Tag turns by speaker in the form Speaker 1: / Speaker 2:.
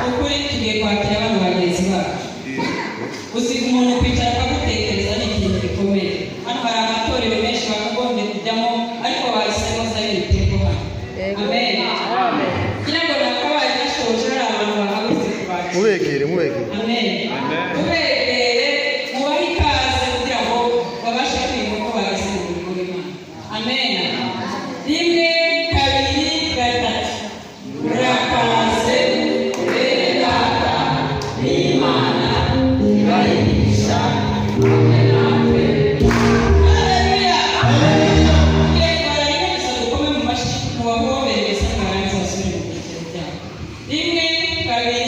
Speaker 1: ukuri tugiye kwakira abantu bagenzi bacu. Usiga umuntu kwicara akagutekereza ni ikintu gikomeye. Hano hari amatorero menshi bakagombye kujyamo ariko bahisemo Zion Temple hano. Amen. Kugira ngo nakabaye gashoje ari abantu bahagurutse kubakira.
Speaker 2: Mubegere.
Speaker 1: Amen. Mubegere mubahe ikaze kugira ngo babashe kwiga uko bageze mu murimo w'Imana. Amen. Rimwe, kabiri, gatatu. Murakaze bene data n'Imana ibahigisha hamwe natwe. Haleluya. Barayibisa dukome mu mashyi tuwahobere mbese mwarangiza basubire mu byiciro byabo. Rimwe, kabiri,